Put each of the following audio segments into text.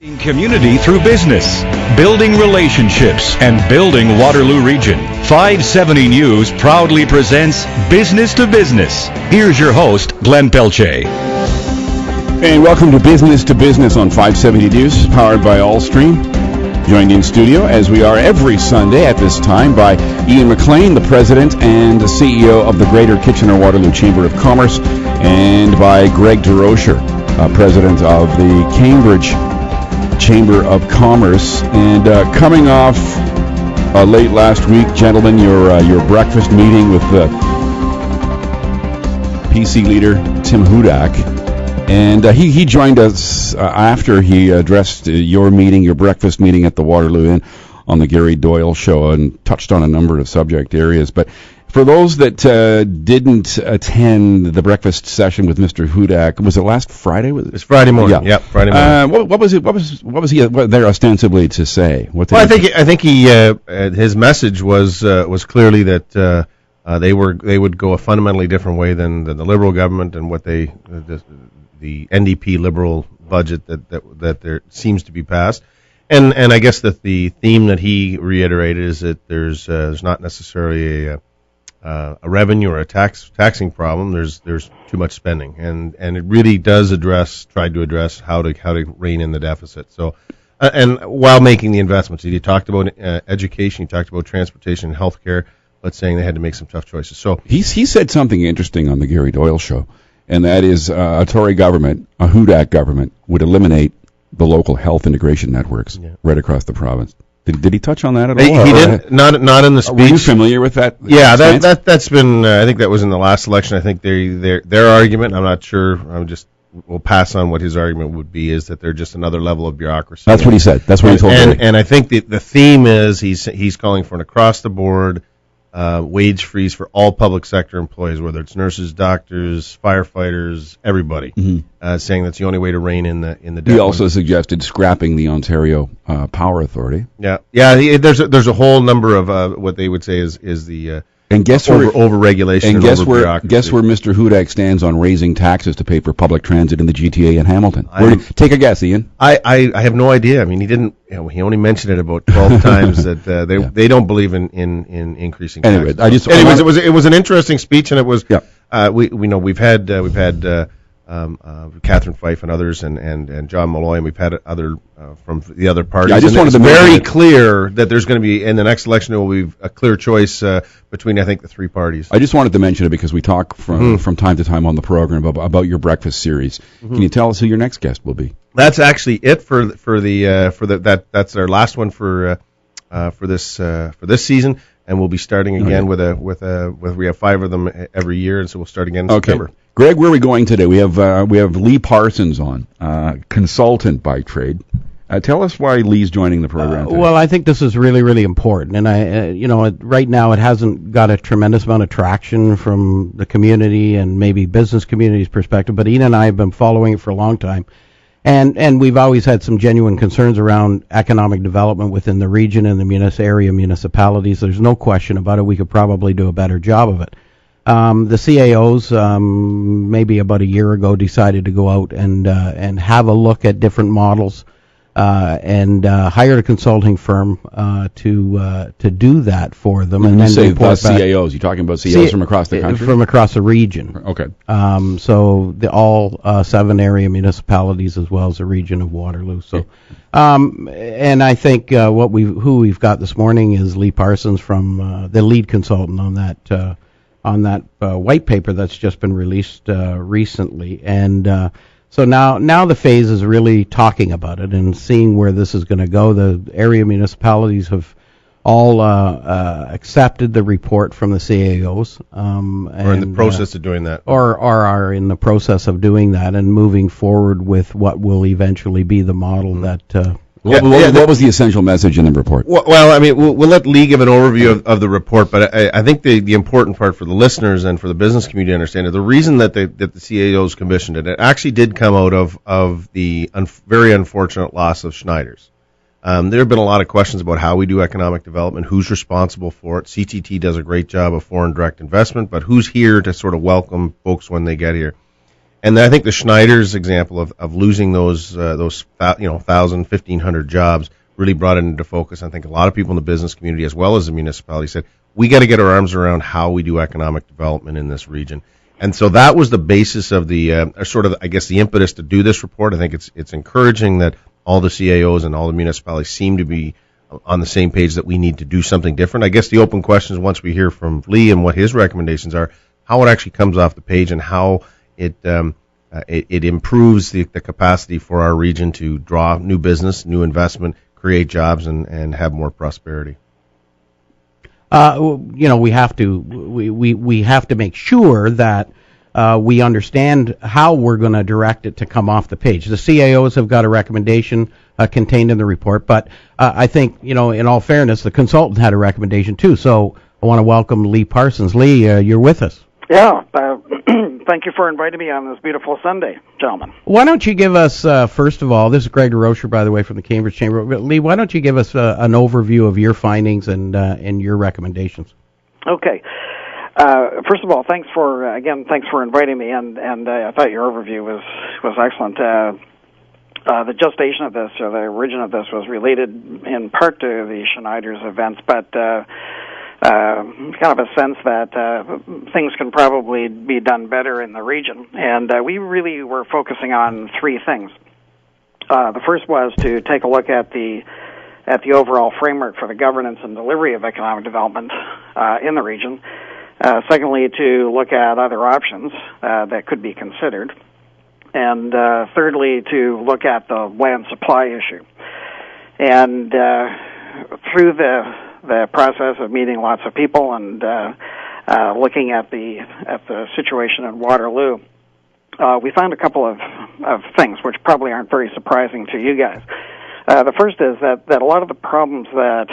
Community through business, building relationships, and building Waterloo Region. 570 News proudly presents Business to Business. Here's your host, Glenn Pelletier. And welcome to Business on 570 News, powered by Allstream. Joined in studio, as we are every Sunday at this time, by Ian McLean, the President and CEO of the Greater Kitchener-Waterloo Chamber of Commerce, and by Greg DeRocher, President of the Cambridge Chamber of Commerce. And coming off late last week, gentlemen, your breakfast meeting with the PC leader Tim Hudak. And he joined us after he addressed your breakfast meeting at the Waterloo Inn on the Gary Doyle Show, and touched on a number of subject areas. But for those that didn't attend the breakfast session with Mr. Hudak, was it last Friday? It's Friday morning. Yeah. Yep, Friday morning. What was he there ostensibly to say? I think his message was clearly that they would go a fundamentally different way than the Liberal government and what the NDP Liberal budget that there seems to be passed. And I guess that the theme that he reiterated is that there's not necessarily a revenue or a taxing problem. There's too much spending, and it really does try to address how to rein in the deficit. So, and while making the investments, he talked about education, he talked about transportation and healthcare, but saying they had to make some tough choices. So he said something interesting on the Gary Doyle Show, and that is a Tory government, a Hudak government, would eliminate the local health integration networks right across the province. Did he touch on that at all? He didn't. Not in the speech. Were you familiar with that? Yeah, that's been. I think that was in the last election. I think their argument. I'm not sure. We'll pass on what his argument would be. Is that they're just another level of bureaucracy. That's what he said. That's what he told me. And I think the theme is he's calling for an across the board wage freeze for all public sector employees, whether it's nurses, doctors, firefighters, everybody. Mm-hmm. Saying that's the only way to rein in the debt. He also suggested scrapping the Ontario Power Authority. Yeah. There's a whole number of what they would say is the and guess over regulation. And guess where Mr. Hudak stands on raising taxes to pay for public transit in the GTA in Hamilton. Take a guess, Ian. I have no idea. I mean, he didn't. He only mentioned it about 12 times that they don't believe in increasing taxes. Anyway, it was an interesting speech, and it was. Yeah. We've had Catherine Fife and others, and John Malloy, and we've had other from the other parties. Yeah, I just wanted to very clear that there's going to be, in the next election, there will be a clear choice between, I think, the three parties. I just wanted to mention it because we talk from time to time on the program about your breakfast series. Mm-hmm. Can you tell us who your next guest will be? That's actually it for that's our last one for this season. And we'll be starting again with we have 5 of them every year, and so we'll start again in September. Greg, where are we going today? We have Lee Parsons on, consultant by trade. Tell us why Lee's joining the program today. Well, I think this is really, really important, and right now it hasn't got a tremendous amount of traction from the community and maybe business community's perspective. But Ian and I have been following it for a long time. And we've always had some genuine concerns around economic development within the region and the area municipalities. There's no question about it. We could probably do a better job of it. The CAOs, maybe about a year ago, decided to go out and have a look at different models, and hired a consulting firm to do that for them. And then say CAOs, you're talking about CAOs from across the country? From across the region. Okay. So all 7 area municipalities as well as the region of Waterloo. So, and I think who we've got this morning is Lee Parsons from the lead consultant on that white paper that's just been released recently. And so now the phase is really talking about it and seeing where this is going to go. The area municipalities have all accepted the report from the CAOs. Or in the process of doing that. Or are in the process of doing that and moving forward with what will eventually be the model that... What was the essential message in the report? Well, I mean, we'll let Lee give an overview of the report, but I think the important part for the listeners and for the business community to understand is the reason that the CAOs commissioned it actually did come out of the very unfortunate loss of Schneider's. There have been a lot of questions about how we do economic development, who's responsible for it. CTT does a great job of foreign direct investment, but who's here to sort of welcome folks when they get here? And I think the Schneider's example of losing those 1,000, 1,500 jobs really brought it into focus. I think a lot of people in the business community, as well as the municipality, said, we got to get our arms around how we do economic development in this region. And so that was the basis of the sort of, I guess, the impetus to do this report. I think it's encouraging that all the CAOs and all the municipalities seem to be on the same page that we need to do something different. I guess the open question is, once we hear from Lee and what his recommendations are, how it actually comes off the page and how it improves the capacity for our region to draw new business, new investment, create jobs, and have more prosperity. We have to make sure that we understand how we're going to direct it to come off the page. The CAOs have got a recommendation contained in the report, but I think, in all fairness, the consultant had a recommendation too. So I want to welcome Lee Parsons. Lee, you're with us. Yeah, thank you for inviting me on this beautiful Sunday, gentlemen. Why don't you give us, first of all, this is Greg DeRocher, by the way, from the Cambridge Chamber. Lee, why don't you give us an overview of your findings and your recommendations? Okay. First of all, thanks for inviting me, and I thought your overview was excellent. The gestation of this, or the origin of this, was related in part to the Schneider's events, but kind of a sense that things can probably be done better in the region. And we really were focusing on three things. The first was to take a look at the overall framework for the governance and delivery of economic development in the region. Secondly, to look at other options that could be considered. And thirdly, to look at the land supply issue. And through the process of meeting lots of people and looking at the situation in Waterloo, we found a couple of things which probably aren't very surprising to you guys. The first is that a lot of the problems that,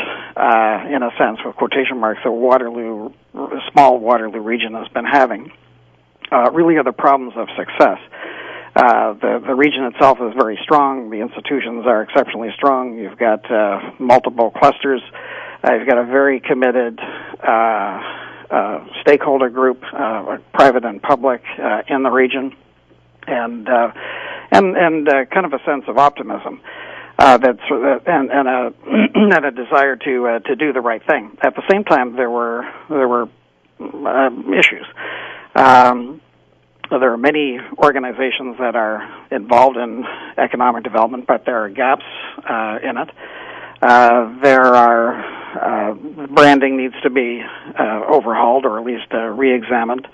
in a sense, with quotation marks, the small Waterloo region has been having really are the problems of success. The region itself is very strong. The institutions are exceptionally strong. You've got multiple clusters. You've got a very committed stakeholder group, private and public, in the region, and kind of a sense of optimism and a desire to do the right thing. At the same time, there were issues. There are many organizations that are involved in economic development, but there are gaps in it. Branding needs to be overhauled or at least re-examined.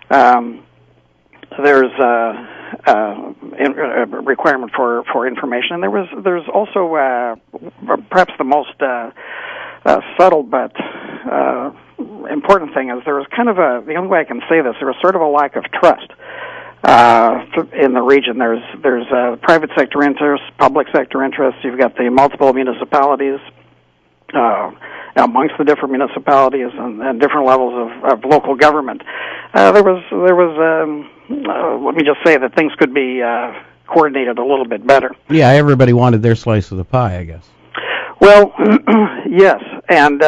There's a requirement for information, and there's also perhaps the most subtle but important thing is there was kind of the only way I can say this, there was sort of a lack of trust in the region. There's private sector interests, public sector interests. You've got the multiple municipalities amongst the different municipalities and different levels of local government. There was let me just say that things could be coordinated a little bit better. Yeah, everybody wanted their slice of the pie, I guess. Well, yes, and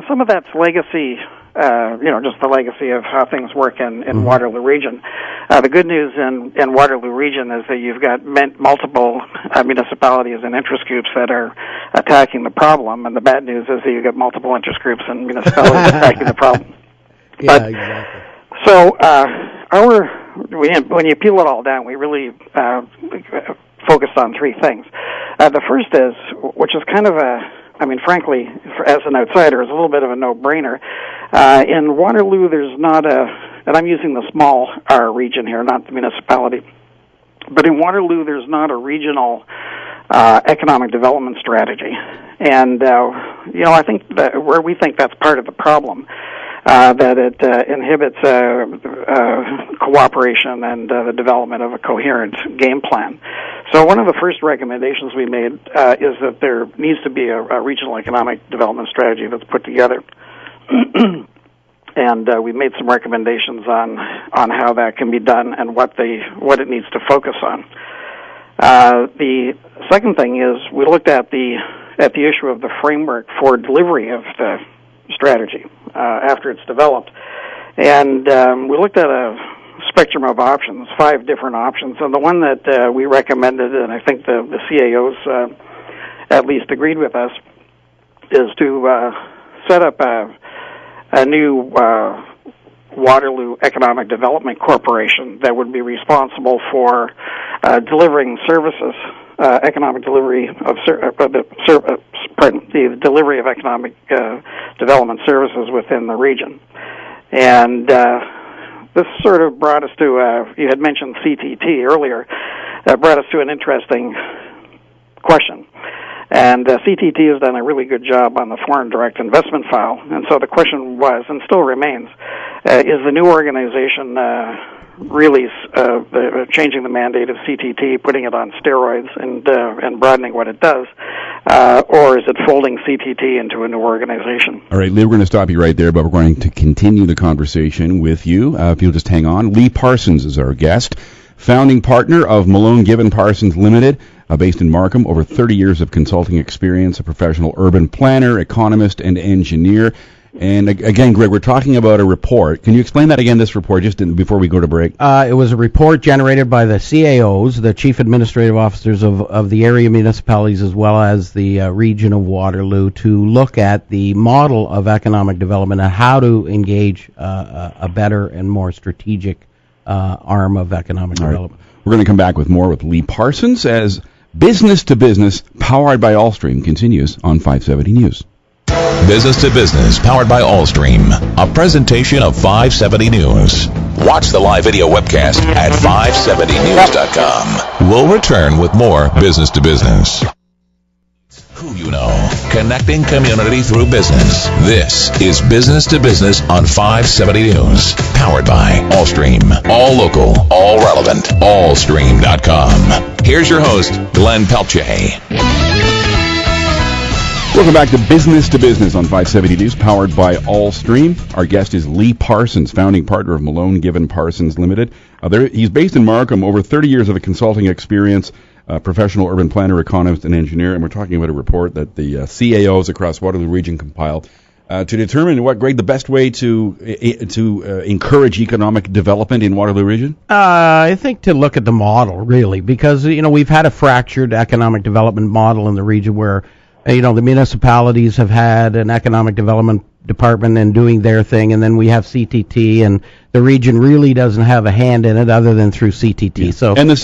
some of that's legacy, just the legacy of how things work in Waterloo region. The good news in Waterloo region is that you've got multiple municipalities and interest groups that are attacking the problem, and the bad news is that you've got multiple interest groups and municipalities attacking the problem. Yeah, exactly. So when you peel it all down, we really focused on three things. The first is, which is kind of frankly, as an outsider, is a little bit of a no-brainer. In Waterloo, there's not and I'm using the small R region here, not the municipality, but in Waterloo, there's not a regional economic development strategy. And, I think that where we think that's part of the problem, that it inhibits cooperation and the development of a coherent game plan. So one of the first recommendations we made is that there needs to be a regional economic development strategy that's put together. And we made some recommendations on how that can be done and what it needs to focus on. The second thing is we looked at the issue of the framework for delivery of the strategy after it's developed, and we looked at spectrum of options, 5 different options. And the one that we recommended, and I think the CAOs at least agreed with us, is to set up a new Waterloo Economic Development Corporation that would be responsible for delivering services, economic delivery of the delivery of economic development services within the region. And this sort of brought us to, you had mentioned CTT earlier, that brought us to an interesting question. And CTT has done a really good job on the foreign direct investment file. And so the question was, and still remains, is the new organization really changing the mandate of CTT, putting it on steroids and broadening what it does, or is it folding CTT into a new organization? All right, Lee, we're going to stop you right there, but we're going to continue the conversation with you. If you'll just hang on. Lee Parsons is our guest, founding partner of Malone Given Parsons Limited, based in Markham, over 30 years of consulting experience, a professional urban planner, economist, and engineer. And again, Greg, we're talking about a report. Can you explain that again, this report, just before we go to break? It was a report generated by the CAOs, the Chief Administrative Officers of the area municipalities, as well as the region of Waterloo, to look at the model of economic development and how to engage a better and more strategic arm of economic development. We're going to come back with more with Lee Parsons as Business to Business, powered by Allstream, continues on 570 News. Business to Business, powered by Allstream, a presentation of 570 News. Watch the live video webcast at 570news.com. We'll return with more Business to Business. Who you know, connecting community through business. This is Business to Business on 570 News, powered by Allstream. All local, all relevant, allstream.com. Here's your host, Glenn Pelletier. Welcome back to Business on 570 News, powered by Allstream. Our guest is Lee Parsons, founding partner of Malone Given Parsons Limited. He's based in Markham, over 30 years of consulting experience, professional urban planner, economist, and engineer. And we're talking about a report that the CAOs across Waterloo Region compiled to determine the best way to encourage economic development in Waterloo Region. I think to look at the model, really, because we've had a fractured economic development model in the region where the municipalities have had an economic development department and doing their thing, and then we have CTT, and the region really doesn't have a hand in it other than through CTT. Yeah. So, and the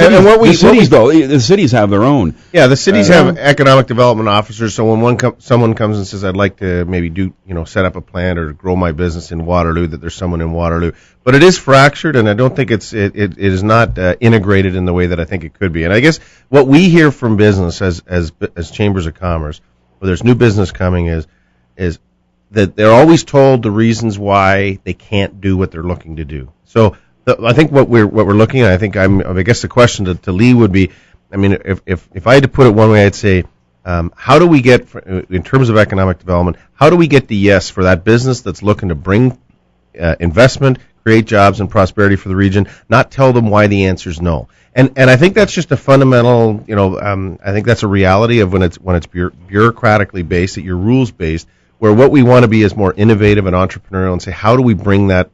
cities have their own. Yeah, the cities have economic development officers. So when someone comes and says, "I'd like to maybe set up a plant or grow my business in Waterloo," that there's someone in Waterloo. But it is fractured, and I don't think it is not integrated in the way that I think it could be. And I guess what we hear from business as chambers of commerce, where there's new business coming, is that they're always told the reasons why they can't do what they're looking to do. So I think what we're looking at, I guess the question to Lee would be, if I had to put it one way, I'd say, how do we get, in terms of economic development, how do we get the yes for that business that's looking to bring investment, create jobs and prosperity for the region, not tell them why the answer is no. And I think that's just a fundamental, I think that's a reality of when it's bureaucratically based, that you're rules based, where what we want to be is more innovative and entrepreneurial, and say, how do we bring that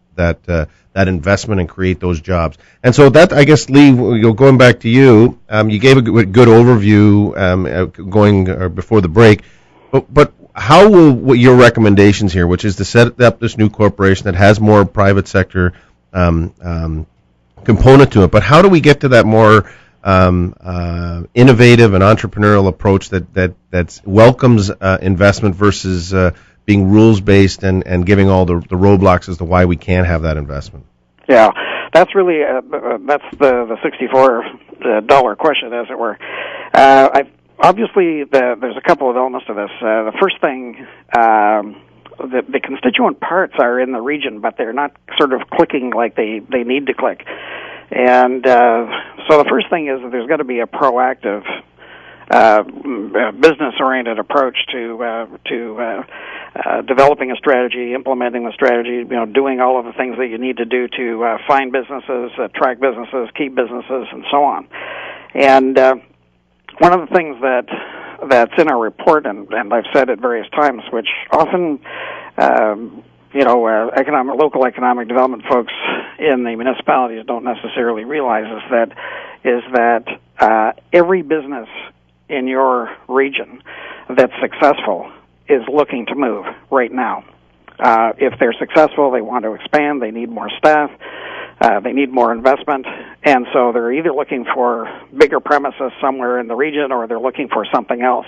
investment and create those jobs? And so that, I guess, Lee, going back to you, you gave a good overview going before the break, but how will what your recommendations here, which is to set up this new corporation that has more private sector component to it, but how do we get to that more innovative and entrepreneurial approach that welcomes investment versus being rules based and giving all the roadblocks as to why we can't have that investment? Yeah, that's really that's the $64 question, as it were. Obviously, there's a couple of elements to this. The first thing, the constituent parts are in the region, but they're not sort of clicking like they need to click. And so the first thing is that there's got to be a proactive, business-oriented approach to developing a strategy, implementing the strategy, doing all of the things that you need to do to find businesses, attract businesses, keep businesses, and so on. And one of the things that's in our report, and I've said it various times, which often local economic development folks in the municipalities don't necessarily realize is that every business in your region that's successful is looking to move right now. If they're successful, they want to expand, they need more staff, they need more investment, and so they're either looking for bigger premises somewhere in the region or they're looking for something else.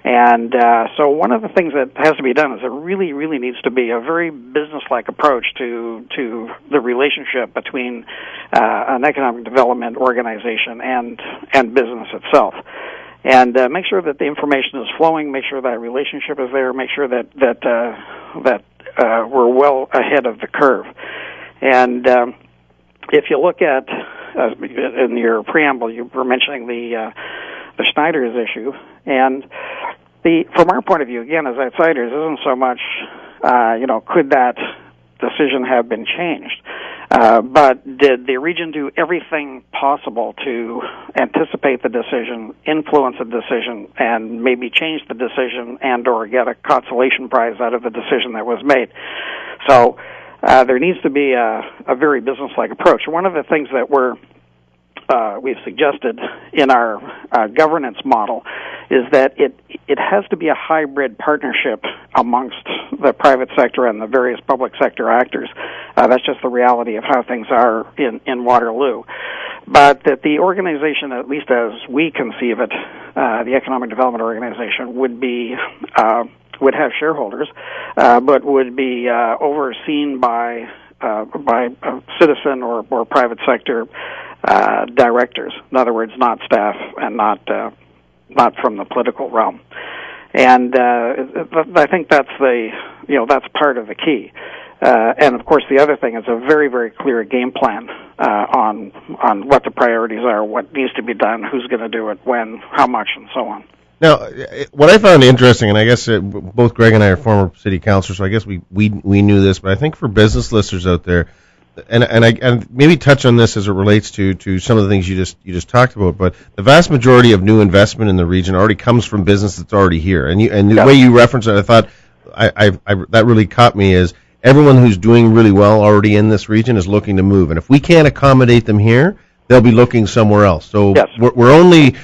And so one of the things that has to be done is there really, really needs to be a very business-like approach to the relationship between an economic development organization and business itself. And make sure that the information is flowing, make sure that relationship is there, make sure that we're well ahead of the curve. And if you look at, in your preamble, you were mentioning the Schneider's issue, and from our point of view, again, as outsiders, isn't so much, could that decision have been changed, but did the region do everything possible to anticipate the decision, influence the decision, and maybe change the decision and/or get a consolation prize out of the decision that was made? So there needs to be a very business-like approach. One of the things that we've suggested in our governance model is that it has to be a hybrid partnership amongst the private sector and the various public sector actors. That's just the reality of how things are in Waterloo. But that the organization, at least as we conceive it, the Economic Development Organization, would have shareholders, but would be overseen by citizen or private sector directors. In other words, not staff and not from the political realm. And I think that's that's part of the key. And of course, the other thing is a very, very clear game plan on what the priorities are, what needs to be done, who's going to do it, when, how much, and so on. Now, what I found interesting, and I guess both Greg and I are former city councilors, so I guess we knew this, but I think for business listeners out there, and maybe touch on this as it relates to some of the things you just talked about, but the vast majority of new investment in the region already comes from business that's already here, and the way you referenced it, I thought I that really caught me is everyone who's doing really well already in this region is looking to move, and if we can't accommodate them here, they'll be looking somewhere else. So yes. We're only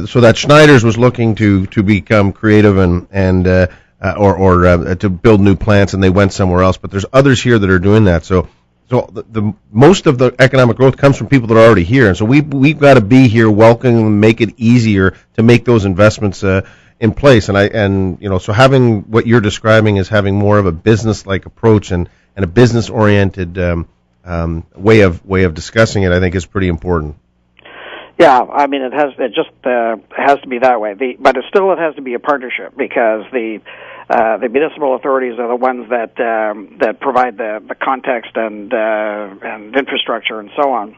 so that Schneider's was looking to become creative and to build new plants, and they went somewhere else. But there's others here that are doing that. So the most of the economic growth comes from people that are already here, and so we've got to be here, welcome them, make it easier to make those investments in place. So having what you're describing is having more of a business-like approach and a business-oriented way of discussing it, I think, is pretty important. Yeah, I mean, it has to be that way. But it has to be a partnership, because the municipal authorities are the ones that provide the context and infrastructure and so on.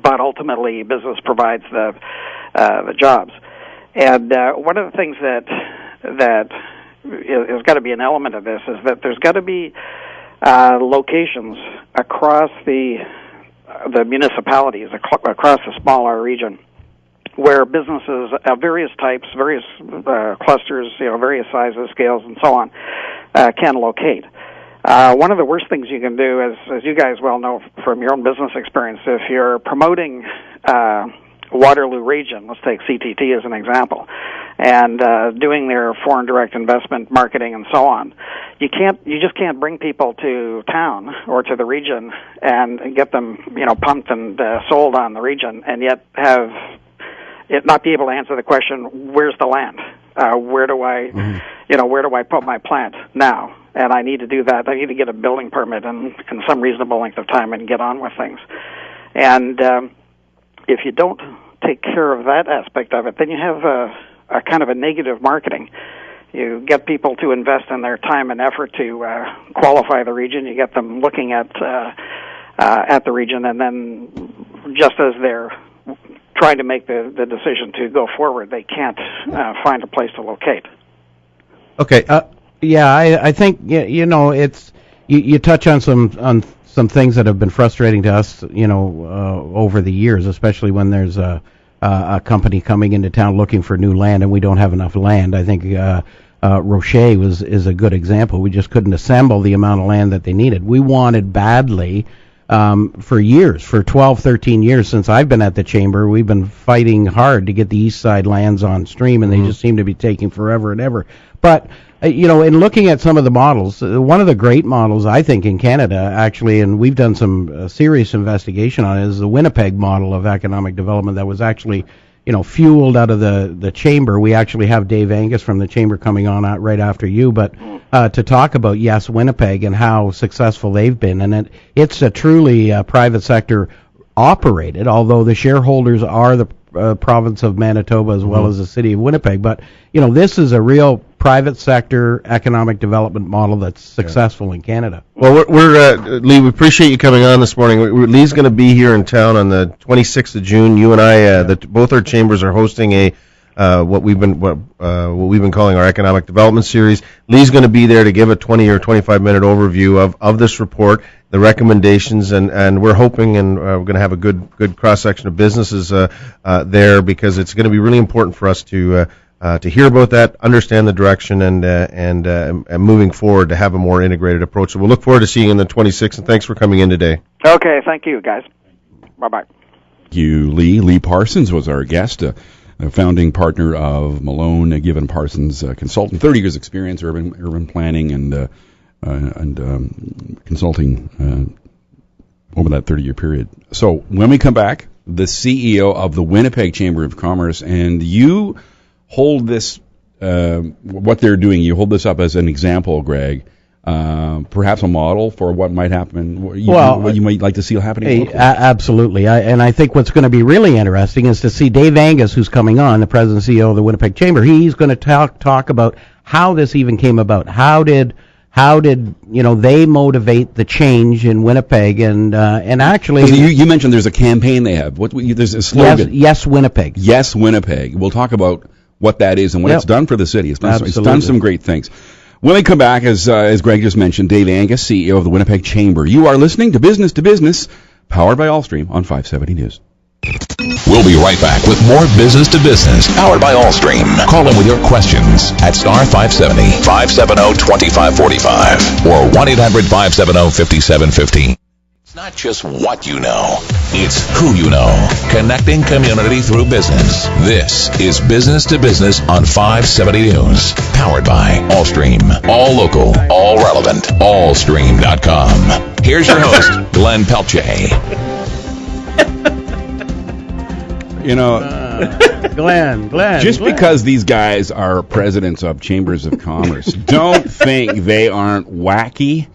But ultimately, business provides the jobs. And one of the things that has got to be an element of this is that there's got to be locations across the municipalities, across the smaller region, where businesses of various types, various clusters, various sizes, scales, and so on, can locate. One of the worst things you can do, as you guys well know from your own business experience, if you're promoting Waterloo region, let's take CTT as an example, and doing their foreign direct investment marketing and so on, you just can't bring people to town or to the region and get them pumped and sold on the region, and yet have it not be able to answer the question, where's the land? Where do I put my plant now? And I need to do that. I need to get a building permit in some reasonable length of time and get on with things. And if you don't take care of that aspect of it, then you have a kind of a negative marketing. You get people to invest in their time and effort to qualify the region. You get them looking at the region, and then just as they're trying to make the decision to go forward, they can't find a place to locate. Okay. I think it's you touch on some things that have been frustrating to us, over the years, especially when there's a company coming into town looking for new land and we don't have enough land. I think Rocher is a good example. We just couldn't assemble the amount of land that they needed. We wanted badly for years, for 12, 13 years since I've been at the Chamber, we've been fighting hard to get the east side lands on stream, and they just seem to be taking forever and ever. But, in looking at some of the models, one of the great models, I think, in Canada, actually, and we've done some serious investigation on it, is the Winnipeg model of economic development that was actually fueled out of the Chamber. We actually have Dave Angus from the Chamber coming on right after you, but to talk about, yes, Winnipeg and how successful they've been. And it's a truly private sector operated, although the shareholders are the province of Manitoba as well as the city of Winnipeg. But, this is a real private sector economic development model that's successful in Canada. Well, we're Lee, we appreciate you coming on this morning. Lee's going to be here in town on the 26th of June. You and I, both our chambers are hosting a what we've been calling our economic development series. Lee's going to be there to give a 20 or 25 minute overview of this report, the recommendations, and we're hoping and we're going to have a good cross section of businesses there, because it's going to be really important for us to hear about that, understand the direction, and moving forward to have a more integrated approach. So we'll look forward to seeing you on the 26th, and thanks for coming in today. Okay, thank you, guys. Bye-bye. Thank you, Lee. Lee Parsons was our guest, a founding partner of Malone, Given Parsons Consultant, 30 years experience, urban planning and consulting over that 30-year period. So when we come back, the CEO of the Winnipeg Chamber of Commerce, and you hold this, what they're doing, you hold this up as an example, Greg, perhaps a model for what might happen, what you might like to see happening. Absolutely. And I think what's going to be really interesting is to see Dave Angus, who's coming on, the president and CEO of the Winnipeg Chamber. He's going to talk about how this even came about. How did they motivate the change in Winnipeg, and actually you mentioned there's a campaign they have. There's a slogan. Yes, Winnipeg. Yes, Winnipeg. We'll talk about what that is and what it's done for the city. It's done some great things. When we come back, as Greg just mentioned, Dave Angus, CEO of the Winnipeg Chamber. You are listening to Business, powered by Allstream on 570 News. We'll be right back with more Business to Business, powered by Allstream. Call in with your questions at star 570 570 2545 or 1-800-570-5750. It's not just what you know, it's who you know. Connecting community through business. This is Business to Business on 570 News. Powered by Allstream. All local, all relevant. Allstream.com. Here's your host, Glenn Pelletier. Glenn. Just because these guys are presidents of chambers of commerce, don't think they aren't wacky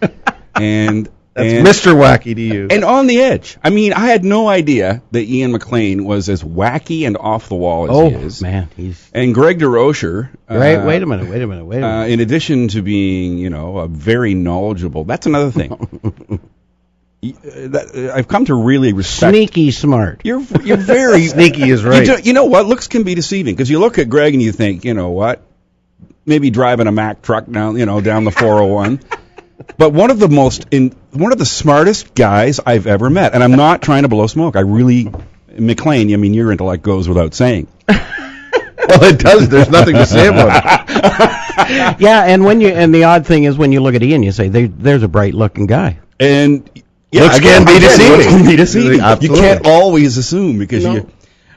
and Mr. Wacky to you. And on the edge. I mean, I had no idea that Ian McLean was as wacky and off the wall as he is. Oh, man. And Greg DeRocher. Wait a minute. In addition to being, a very knowledgeable, that's another thing. I've come to really respect. Sneaky smart. You're very sneaky is right. You know what? Looks can be deceiving, because you look at Greg and you think, you know what? Maybe driving a Mack truck down the 401. But one of the smartest guys I've ever met, and I'm not trying to blow smoke. McLean, your intellect goes without saying. Well, it does. There's nothing to say about it. Yeah, and the odd thing is when you look at Ian, you say there's a bright-looking guy. And looks can be deceiving. You can't always assume, because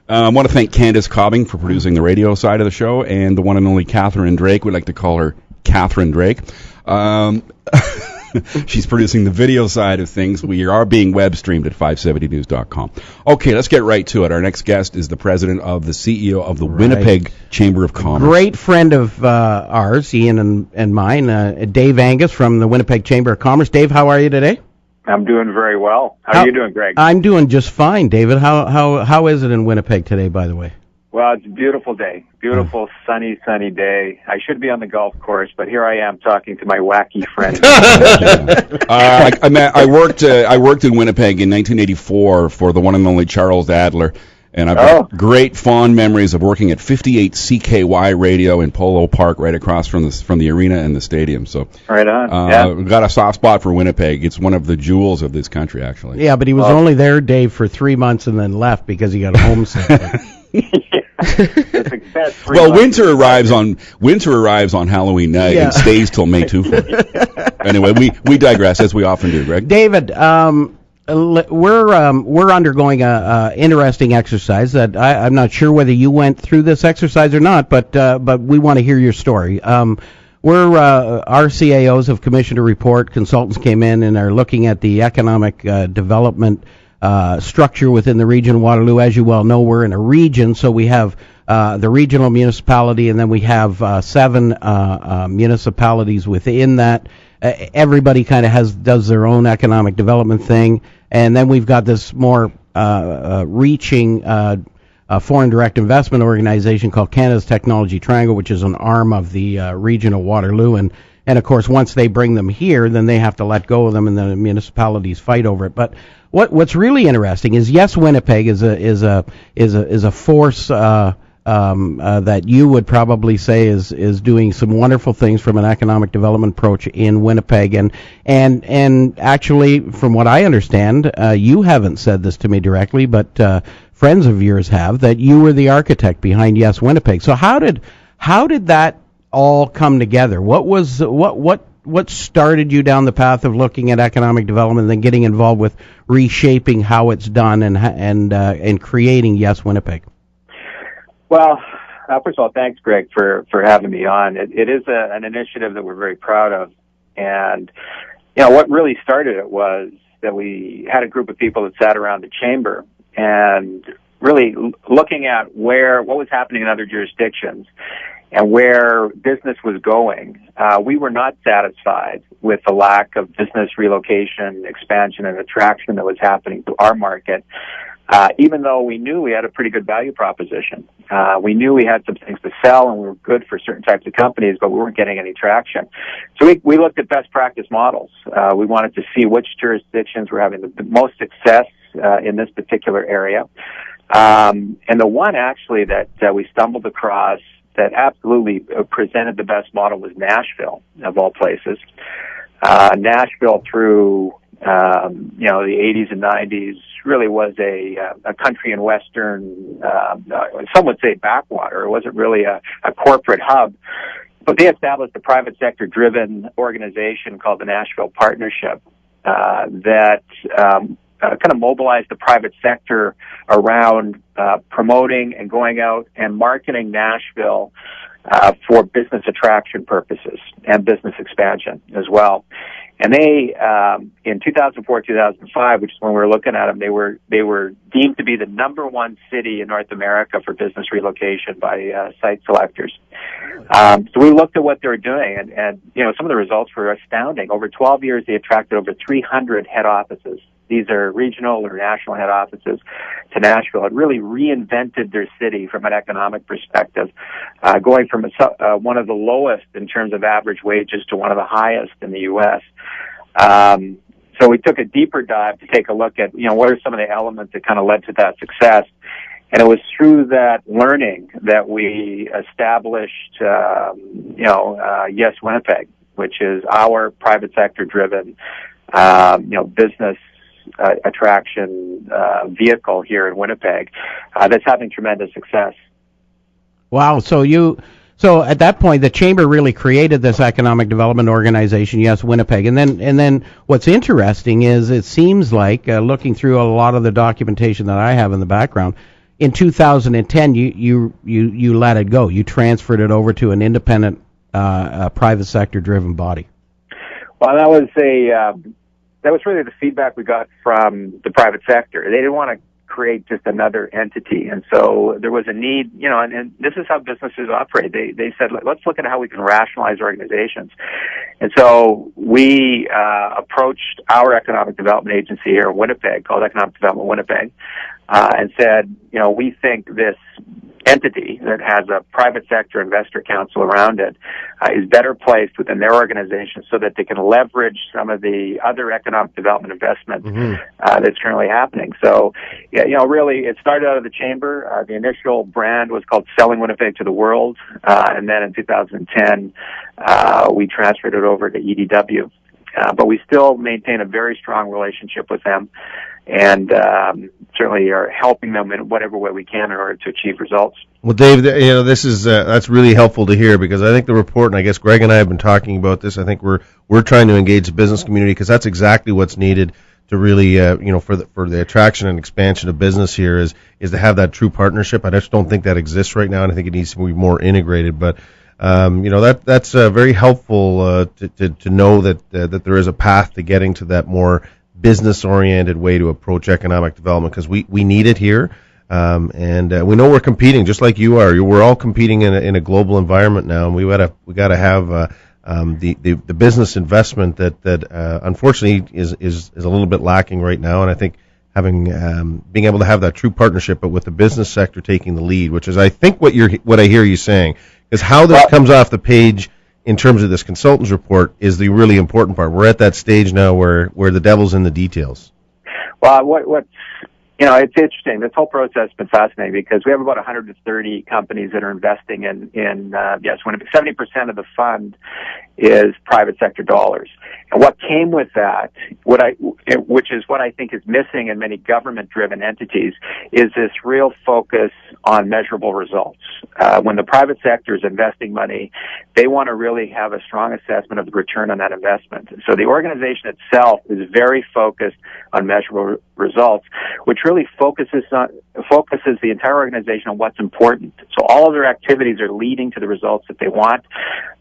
I want to thank Candace Cobbing for producing the radio side of the show, and the one and only Catherine Drake. We like to call her Catherine Drake. She's producing the video side of things. We are being web streamed at 570news.com. Okay, let's get right to it. Our next guest is the president of the CEO of the Winnipeg Chamber of Commerce. Great friend of ours, Ian and mine, Dave Angus from the Winnipeg Chamber of Commerce. Dave, how are you today? I'm doing very well. How are you doing, Greg? I'm doing just fine, David. How is it in Winnipeg today, by the way? Well, it's a beautiful day. Beautiful, sunny day. I should be on the golf course, but here I am talking to my wacky friend. I worked in Winnipeg in 1984 for the one and only Charles Adler, and I've got great fond memories of working at 58 CKY Radio in Polo Park, right across from the arena and the stadium. So right on. We've got a soft spot for Winnipeg. It's one of the jewels of this country, actually. Yeah, but he was only there, Dave, for 3 months and then left because he got homesick. the success. Well, winter arrives on Halloween night and stays till May 2. Anyway, we digress, as we often do, Greg. David, we're undergoing a interesting exercise that I'm not sure whether you went through this exercise or not, but we want to hear your story. Our CAOs have commissioned a report. Consultants came in and are looking at the economic development structure within the region of Waterloo. As you well know, we're in a region, so we have the regional municipality, and then we have 7 municipalities within that. Everybody kind of does their own economic development thing, and then we've got this more reaching foreign direct investment organization called Canada's Technology Triangle, which is an arm of the region of Waterloo, and of course once they bring them here, then they have to let go of them, and the municipalities fight over it. But what's really interesting is, yes, Winnipeg is a force that you would probably say is doing some wonderful things from an economic development approach in Winnipeg, and actually, from what I understand, you haven't said this to me directly, but friends of yours have, that you were the architect behind Yes Winnipeg. So how did that all come together? What started you down the path of looking at economic development and then getting involved with reshaping how it's done and creating Yes Winnipeg? Well, first of all, thanks, Greg, for having me on. It is an initiative that we're very proud of. And, what really started it was that we had a group of people that sat around the chamber and really looking at what was happening in other jurisdictions and where business was going. We were not satisfied with the lack of business relocation, expansion, and attraction that was happening to our market. Even though we knew we had a pretty good value proposition. We knew we had some things to sell and we were good for certain types of companies, but we weren't getting any traction. So we looked at best practice models. We wanted to see which jurisdictions were having the most success in this particular area. And the one actually that we stumbled across that absolutely presented the best model was Nashville, of all places. Nashville through the 80s and 90s really was a country and western, some would say backwater. It wasn't really a corporate hub, but they established a private sector driven organization called the Nashville Partnership that kind of mobilized the private sector around promoting and going out and marketing Nashville for business attraction purposes and business expansion as well. And they, in 2004, 2005, which is when we were looking at them, they were deemed to be the #1 city in North America for business relocation by site selectors. So we looked at what they were doing, and some of the results were astounding. Over 12 years, they attracted over 300 head offices. These are regional or national head offices to Nashville. It really reinvented their city from an economic perspective, going from one of the lowest in terms of average wages to one of the highest in the U.S. So we took a deeper dive to take a look at, what are some of the elements that kind of led to that success. And it was through that learning that we established, Yes Winnipeg, which is our private sector driven, business attraction vehicle here in Winnipeg that's having tremendous success. Wow. So at that point, the chamber really created this economic development organization, Yes Winnipeg, and then what's interesting is it seems like looking through a lot of the documentation that I have in the background, in 2010 you let it go. You transferred it over to an independent private sector driven body. Well, that was really the feedback we got from the private sector. They didn't want to create just another entity. And so there was a need, and this is how businesses operate. They said, let's look at how we can rationalize organizations. And so we approached our economic development agency here in Winnipeg, called Economic Development Winnipeg, and said, we think this entity that has a private sector investor council around it is better placed within their organization so that they can leverage some of the other economic development investment that's currently happening. So, really, it started out of the chamber. The initial brand was called Selling Winnipeg to the World, and then in 2010, we transferred it over to EDW. But we still maintain a very strong relationship with them. and certainly are helping them in whatever way we can in order to achieve results. Well, Dave, this is that's really helpful to hear, because I think the report, and I guess Greg and I have been talking about this. I think we're trying to engage the business community, because that's exactly what's needed to really, for the attraction and expansion of business here is to have that true partnership. I just don't think that exists right now, and I think it needs to be more integrated. But that's very helpful to know that there is a path to getting to that more business-oriented way to approach economic development, because we need it here. And we know we're competing just like you are. We're all competing in a global environment now, and we gotta have the business investment that unfortunately is a little bit lacking right now. And I think being able to have that true partnership, but with the business sector taking the lead, which is I think what I hear you saying, is how this comes off the page in terms of this consultant's report is the really important part. We're at that stage now where the devil's in the details. Well, it's interesting. This whole process has been fascinating, because we have about 130 companies that are investing in 70% of the fund is private sector dollars. And what came with that, which is what I think is missing in many government-driven entities, is this real focus on measurable results. When the private sector is investing money, they want to really have a strong assessment of the return on that investment. So the organization itself is very focused on measurable results, which really focuses the entire organization on what's important. So all of their activities are leading to the results that they want,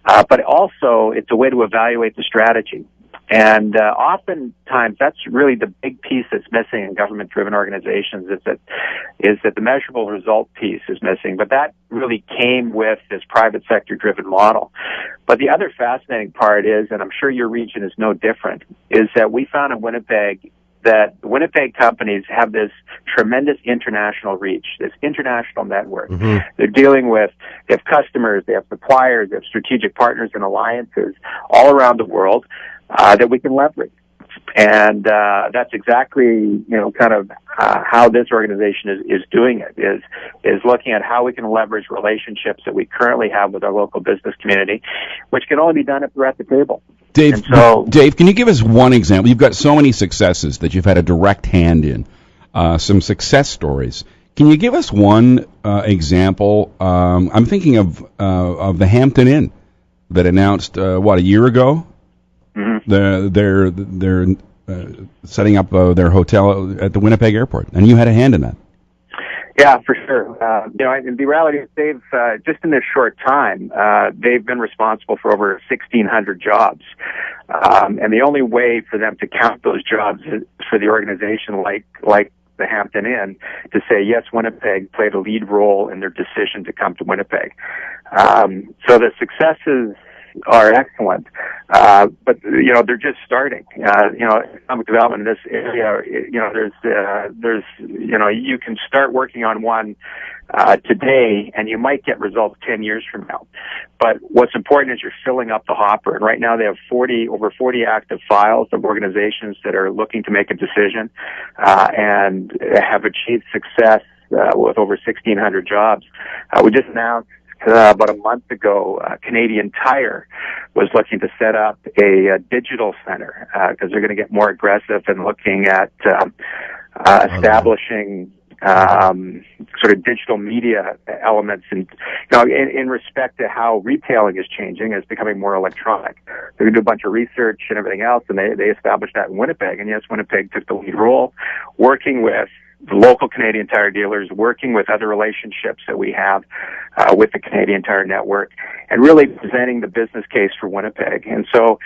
but also it's a way to evaluate the strategy. And oftentimes that's really the big piece that's missing in government-driven organizations, is that the measurable result piece is missing. But that really came with this private sector-driven model. But the other fascinating part is, and I'm sure your region is no different, is that we found in Winnipeg that the Winnipeg companies have this tremendous international reach, this international network. Mm-hmm. They have customers, they have suppliers, they have strategic partners and alliances all around the world that we can leverage. And that's exactly, how this organization is doing it, is looking at how we can leverage relationships that we currently have with our local business community, which can only be done if we're at the table. Dave, can you give us one example? You've got so many successes that you've had a direct hand in, some success stories. Can you give us one example? I'm thinking of the Hampton Inn that announced, a year ago? Mm-hmm. They're setting up their hotel at the Winnipeg airport, and you had a hand in that. Yeah, for sure. And the reality is they've, just in this short time, they've been responsible for over 1,600 jobs. And the only way for them to count those jobs is for the organization like the Hampton Inn to say, yes, Winnipeg played a lead role in their decision to come to Winnipeg. So the successes are excellent, but they're just starting. Economic development in this area, there's you can start working on one today, and you might get results 10 years from now. But what's important is you're filling up the hopper. And right now they have over 40 active files of organizations that are looking to make a decision and have achieved success with over 1,600 jobs. We just announced about a month ago, Canadian Tire was looking to set up a digital center because they're going to get more aggressive in looking at establishing sort of digital media elements, and in respect to how retailing is changing, it's becoming more electronic. They're going to do a bunch of research and everything else, and they established that in Winnipeg. And yes, Winnipeg took the lead role, working with the local Canadian Tire dealers, working with other relationships that we have with the Canadian Tire network, and really presenting the business case for Winnipeg. And so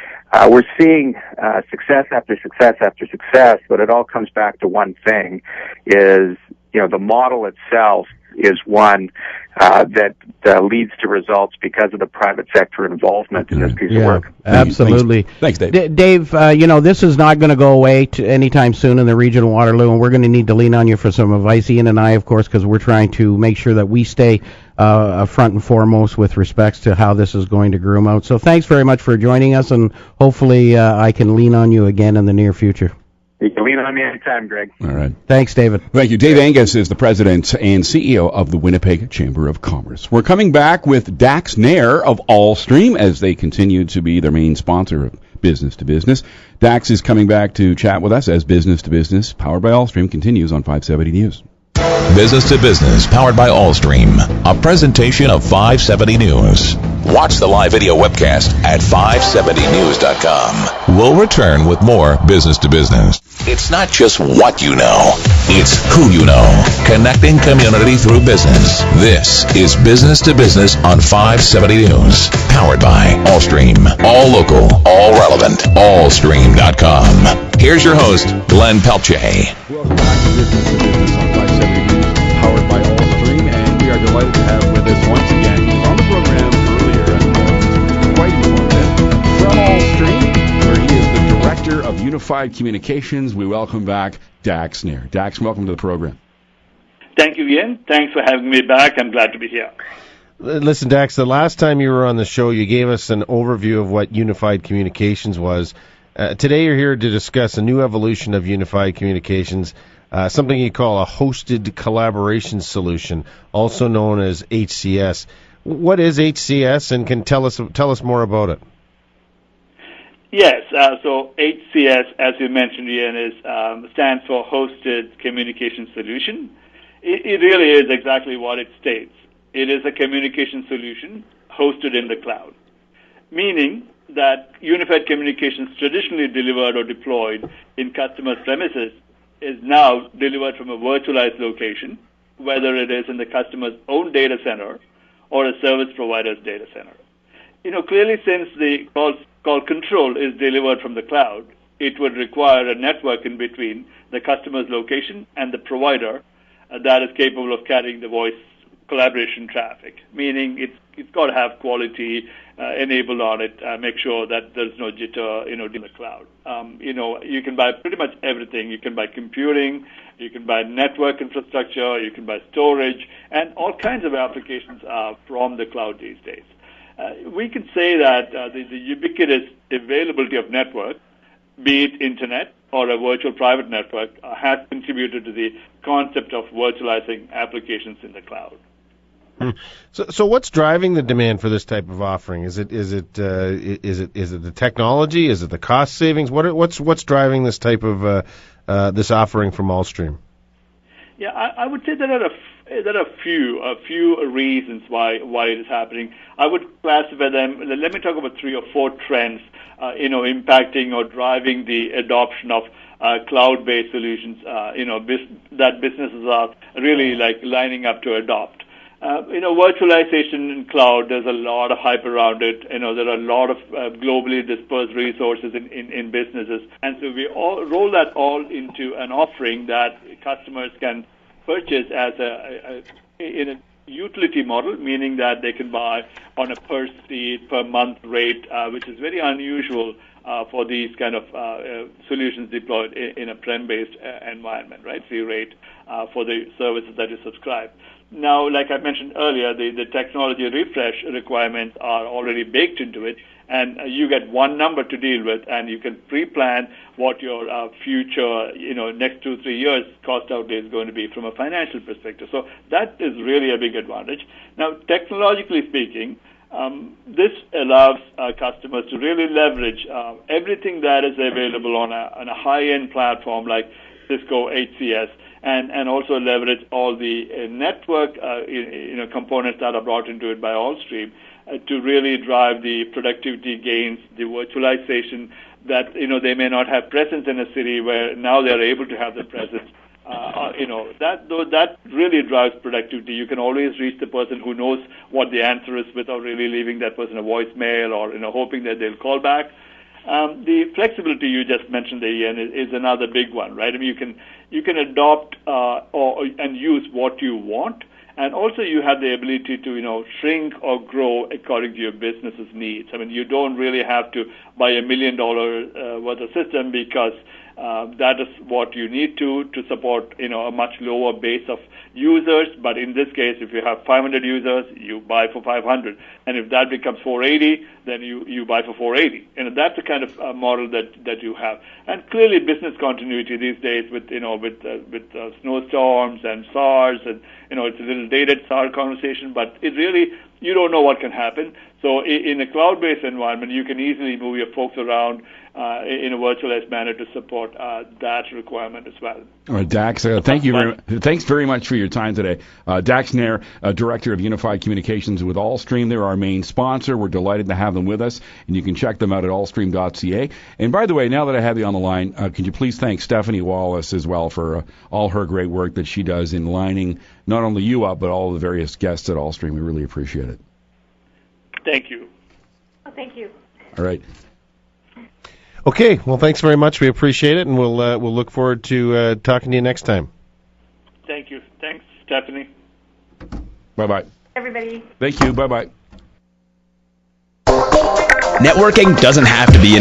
we're seeing success after success after success, but it all comes back to one thing, is the model itself is one that leads to results because of the private sector involvement in this piece of work. Absolutely. Thanks, Dave. Dave, this is not going to go away anytime soon in the region of Waterloo, and we're going to need to lean on you for some advice, Ian and I, of course, because we're trying to make sure that we stay front and foremost with respects to how this is going to groom out. So thanks very much for joining us, and hopefully I can lean on you again in the near future. You can lean on me anytime, Greg. All right. Thanks, David. Thank you. Dave Angus is the president and CEO of the Winnipeg Chamber of Commerce. We're coming back with Dax Nair of Allstream as they continue to be their main sponsor of Business to Business. Dax is coming back to chat with us as Business to Business, powered by Allstream, continues on 570 News. Business to Business, powered by Allstream, a presentation of 570 News. Watch the live video webcast at 570news.com. We'll return with more Business to Business. It's not just what you know, it's who you know. Connecting community through business. This is Business to Business on 570 News, powered by Allstream. All local, all relevant, allstream.com. Here's your host, Glenn Pelletier. Welcome back to Business to Business on 570 News, powered by Allstream, and we are delighted to have with us once again, he was on the program earlier and quite informative, from Allstream, where he is the Director of Unified Communications. We welcome back Dax Nair. Dax, welcome to the program. Thank you, Ian. Thanks for having me back. I'm glad to be here. Listen, Dax, the last time you were on the show, you gave us an overview of what unified communications was. Today you're here to discuss a new evolution of unified communications, something you call a hosted collaboration solution, also known as HCS. What is HCS, and can tell us more about it? Yes, so HCS, as you mentioned, Ian, stands for Hosted Communication Solution. It really is exactly what it states. It is a communication solution hosted in the cloud, meaning that unified communications traditionally delivered or deployed in customers' premises is now delivered from a virtualized location, whether it is in the customer's own data center or a service provider's data center. Clearly, since the call control is delivered from the cloud, it would require a network in between the customer's location and the provider that is capable of carrying the voice collaboration traffic, meaning it's got to have quality enabled on it, make sure that there's no jitter, in the cloud. You can buy pretty much everything. You can buy computing, you can buy network infrastructure, you can buy storage, and all kinds of applications from the cloud these days. We can say that the ubiquitous availability of network, be it internet or a virtual private network, has contributed to the concept of virtualizing applications in the cloud. So what's driving the demand for this type of offering? Is it the technology? Is it the cost savings? What's driving this type of this offering from Allstream? Yeah, I would say there are a few reasons why it is happening. I would classify them. Let me talk about 3 or 4 trends, impacting or driving the adoption of cloud-based solutions. That businesses are really lining up to adopt. Virtualization in cloud, there's a lot of hype around it. There are a lot of globally dispersed resources in businesses. And so we all roll that all into an offering that customers can purchase as in a utility model, meaning that they can buy on a per seat, per month rate, which is very unusual for these kind of solutions deployed in a prem-based environment, right? Fee rate for the services that you subscribe. Now, like I mentioned earlier, the technology refresh requirements are already baked into it, and you get one number to deal with, and you can pre-plan what your future, next 2-3 years cost outlay is going to be from a financial perspective. So that is really a big advantage. Now, technologically speaking, this allows customers to really leverage everything that is available on a high-end platform like Cisco HCS, and also leverage all the network components that are brought into it by Allstream to really drive the productivity gains, the virtualization that they may not have presence in a city where now they are able to have the presence. That really drives productivity. You can always reach the person who knows what the answer is without really leaving that person a voicemail or hoping that they'll call back. The flexibility you just mentioned, Ian, is another big one, right? I mean, you can adopt and use what you want, and also you have the ability to shrink or grow according to your business's needs. I mean, you don't really have to buy $1 million worth of system because that is what you need to support a much lower base of users. But in this case, if you have 500 users, you buy for 500, and if that becomes 480, then you buy for 480. And that's the kind of model that you have. And clearly, business continuity these days with snowstorms and SARS, and it's a little dated SAR conversation, but it really you don't know what can happen. So in a cloud-based environment, you can easily move your folks around in a virtualized manner to support that requirement as well. All right, Dax, thanks very much for your time today. Dax Nair, Director of Unified Communications with Allstream. They're our main sponsor. We're delighted to have them with us, and you can check them out at allstream.ca. And by the way, now that I have you on the line, could you please thank Stephanie Wallace as well for all her great work that she does in lining not only you up, but all the various guests at Allstream. We really appreciate it. Thank you. Oh, thank you. All right. Okay, well, thanks very much. We appreciate it, and we'll look forward to talking to you next time. Thank you. Thanks, Stephanie. Bye-bye. Everybody. Thank you. Bye-bye. Networking doesn't have to be in